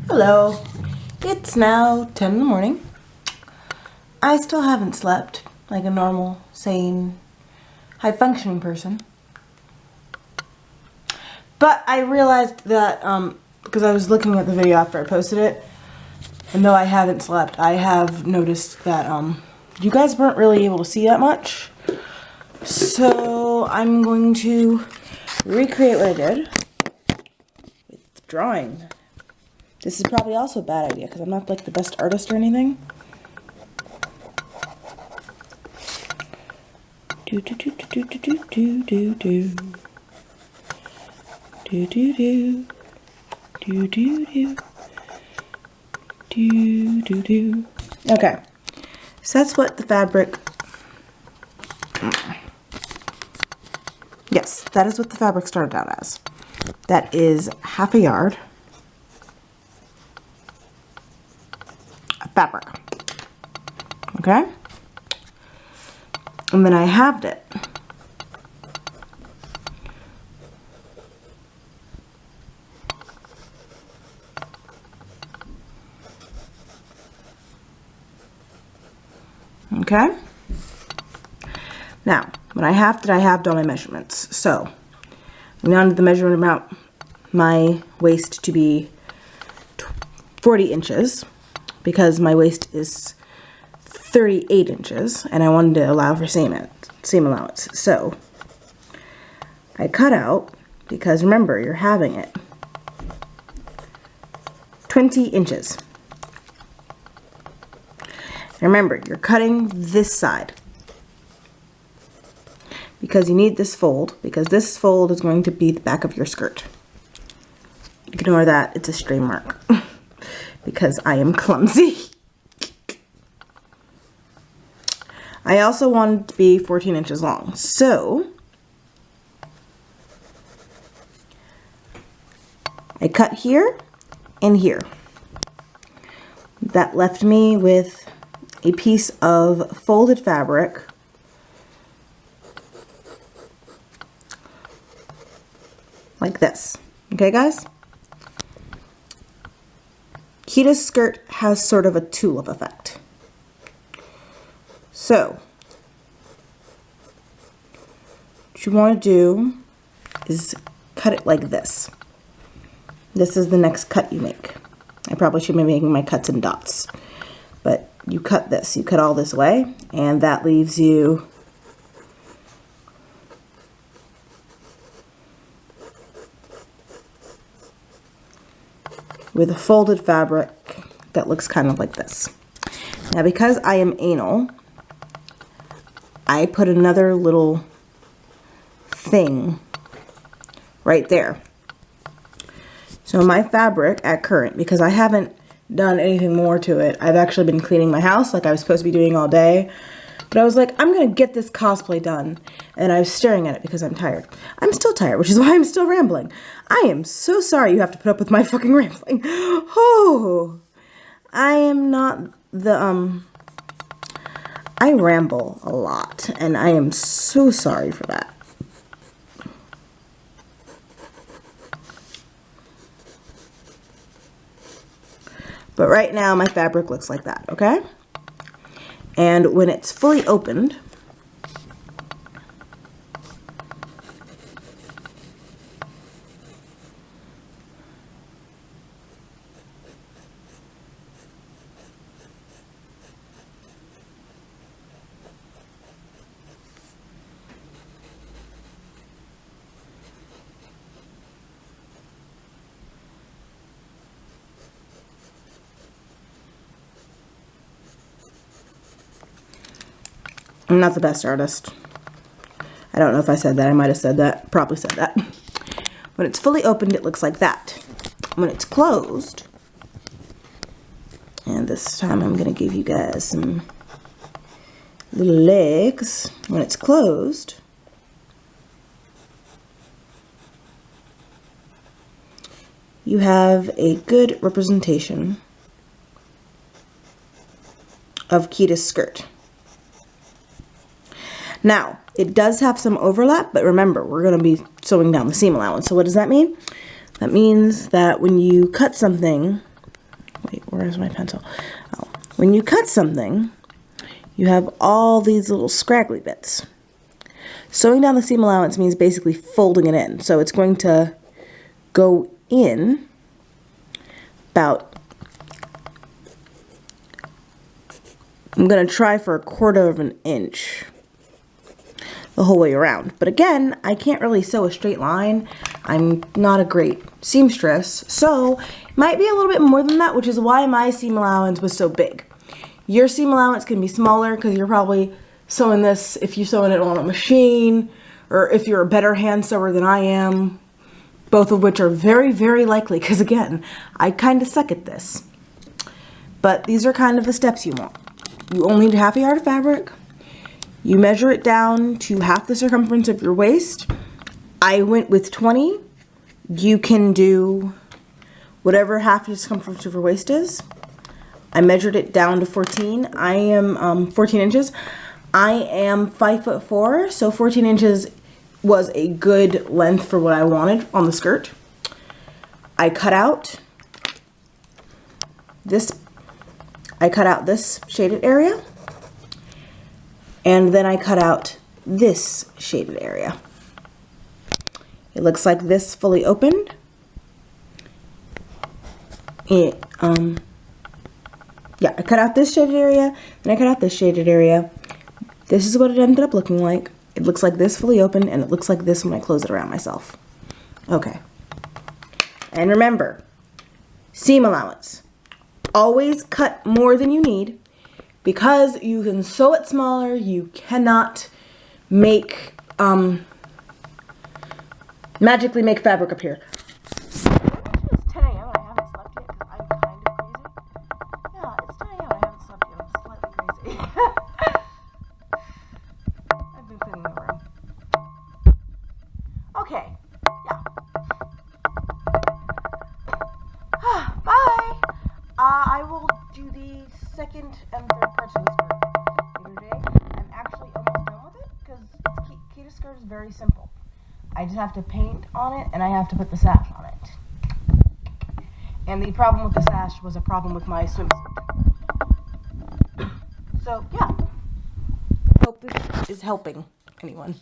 Hello. It's now 10 in the morning. I still haven't slept like a normal, sane, high-functioning person. But I realized that, because I was looking at the video after I posted it, and though I haven't slept, I have noticed that, you guys weren't really able to see that much. So I'm going to recreate what I did with drawing. This is probably also a bad idea because I'm not like the best artist or anything. Do do do do do do do do do do do do do do do do do. Okay, so that's what the fabric. Yes, that is what the fabric started out as. That is half a yard of fabric. Okay? And then I halved it. Okay? Now, when I halved it, I halved all my measurements. So, I wanted the measurement amount, my waist to be 40 inches because my waist is 38 inches and I wanted to allow for seam allowance. So, I cut out, because remember, you're halving it, 20 inches. And remember, you're cutting this side, because you need this fold, because this fold is going to be the back of your skirt. Ignore that, it's a stray mark, because I am clumsy. I also wanted it to be 14 inches long, so I cut here and here. That left me with a piece of folded fabric like this. Okay, guys? Kida's skirt has sort of a tulip effect. So, what you want to do is cut it like this. This is the next cut you make. I probably should be making my cuts in dots. But you cut this. You cut all this way, and that leaves you with a folded fabric that looks kind of like this. Now, because I am anal, I put another little thing right there. So my fabric at current, because I haven't done anything more to it, I've actually been cleaning my house like I was supposed to be doing all day. But I was like, I'm gonna get this cosplay done. And I was staring at it because I'm tired. I'm still tired, which is why I'm still rambling. I am so sorry you have to put up with my fucking rambling. Oh, I am not the, I ramble a lot, and I am so sorry for that. But right now, my fabric looks like that, okay? And when it's fully opened, I'm not the best artist. I don't know if I said that. I might have said that. Probably said that. When it's fully opened, it looks like that. When it's closed, and this time I'm going to give you guys some little legs. When it's closed, you have a good representation of Kida's skirt. Now, it does have some overlap, but remember, we're going to be sewing down the seam allowance. So what does that mean? That means that when you cut something where's my pencil? Oh, when you cut something, you have all these little scraggly bits. Sewing down the seam allowance means basically folding it in. So it's going to go in about, I'm going to try for 1/4 of an inch the whole way around. But again, I can't really sew a straight line. I'm not a great seamstress, so it might be a little bit more than that, which is why my seam allowance was so big. Your seam allowance can be smaller because you're probably sewing this if you're sewing it on a machine, or if you're a better hand sewer than I am, both of which are very, very likely, because again, I kind of suck at this. But these are kind of the steps you want. You only need half a yard of fabric. You measure it down to half the circumference of your waist. I went with 20. You can do whatever half the circumference of your waist is. I measured it down to 14. I am 14 inches. I am 5'4", so 14 inches was a good length for what I wanted on the skirt. I cut out this shaded area, and then I cut out this shaded area. It looks like this fully opened. Yeah, I cut out this shaded area, and I cut out this shaded area. This is what it ended up looking like. It looks like this fully open, and it looks like this when I close it around myself. Okay. And remember, seam allowance. Always cut more than you need, because you can sew it smaller. You cannot make, magically make fabric appear. It's 10 a.m. and I haven't slept yet because I'm kind of crazy. Yeah, it's 10 a.m. and I haven't slept yet. I'm slightly crazy. I've been cleaning the room. Okay, yeah. Bye! I will do the second and third parts of the skirt later today. I'm actually almost done with it because Kida skirt is very simple. I just have to paint on it and I have to put the sash on it. And the problem with the sash was a problem with my swimsuit. So, yeah. Hope this is helping anyone.